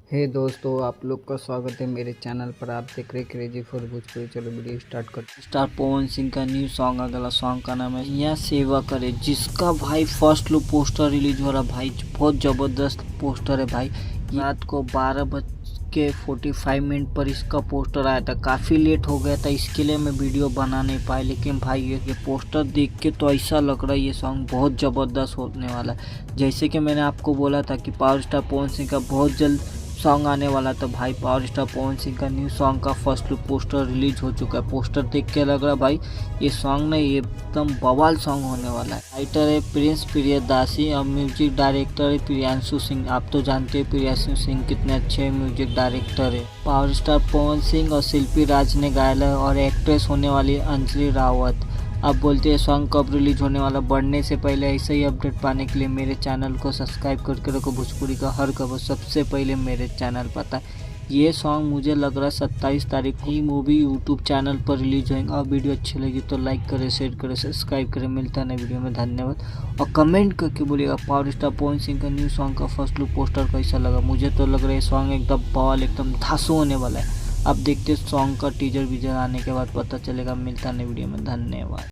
हे दोस्तों, आप लोग का स्वागत है मेरे चैनल पर। आप देख रहे क्रेजी फॉर भोजपुरी। चलो वीडियो स्टार्ट करते। स्टार पवन सिंह का न्यू सॉन्ग, अगला सॉन्ग का नाम है यहाँ सेवा करे, जिसका भाई फर्स्ट लुक पोस्टर रिलीज हो रहा भाई। बहुत ज़बरदस्त पोस्टर है भाई। रात को 12:45 पर इसका पोस्टर आया था। काफ़ी लेट हो गया था, इसके लिए मैं वीडियो बना नहीं पाया। लेकिन भाई ये पोस्टर देख के तो ऐसा लग रहा है ये सॉन्ग बहुत ज़बरदस्त होने वाला है। जैसे कि मैंने आपको बोला था कि पावर स्टार पवन सिंह का बहुत जल्द सॉन्ग आने वाला था भाई। पावर स्टार पवन सिंह का न्यू सॉन्ग का फर्स्ट लुक पोस्टर रिलीज हो चुका है। पोस्टर देख के लग रहा भाई ये सॉन्ग नहीं, ये एकदम बवाल सॉन्ग होने वाला है। राइटर है प्रिंस प्रियदासी और म्यूजिक डायरेक्टर है प्रियांशु सिंह। आप तो जानते हैं प्रियांशु सिंह कितने अच्छे म्यूजिक डायरेक्टर है। पावर स्टार पवन सिंह और शिल्पी राज ने गाया है और एक्ट्रेस होने वाली है अंजलि रावत। अब बोलते हैं सॉन्ग कब रिलीज होने वाला। बढ़ने से पहले ऐसे ही अपडेट पाने के लिए मेरे चैनल को सब्सक्राइब करके रखो। भोजपुरी का हर खबर सबसे पहले मेरे चैनल पता है। ये सॉन्ग मुझे लग रहा है 27 तारीख ही मूवी यूट्यूब चैनल पर रिलीज होएगा। और वीडियो अच्छी लगी तो लाइक करें, शेयर करें, सब्सक्राइब करें। मिलता है नए वीडियो में, धन्यवाद। और कमेंट करके बोलिएगा पावर स्टार पवन सिंह का न्यू सॉन्ग का फर्स्ट लुक पोस्टर कैसा लगा। मुझे तो लग रहा है सॉन्ग एकदम बवाल, एकदम धांसू होने वाला है। अब देखते सॉन्ग का टीजर वीजर आने के बाद पता चलेगा। मिलता है नए वीडियो में, धन्यवाद।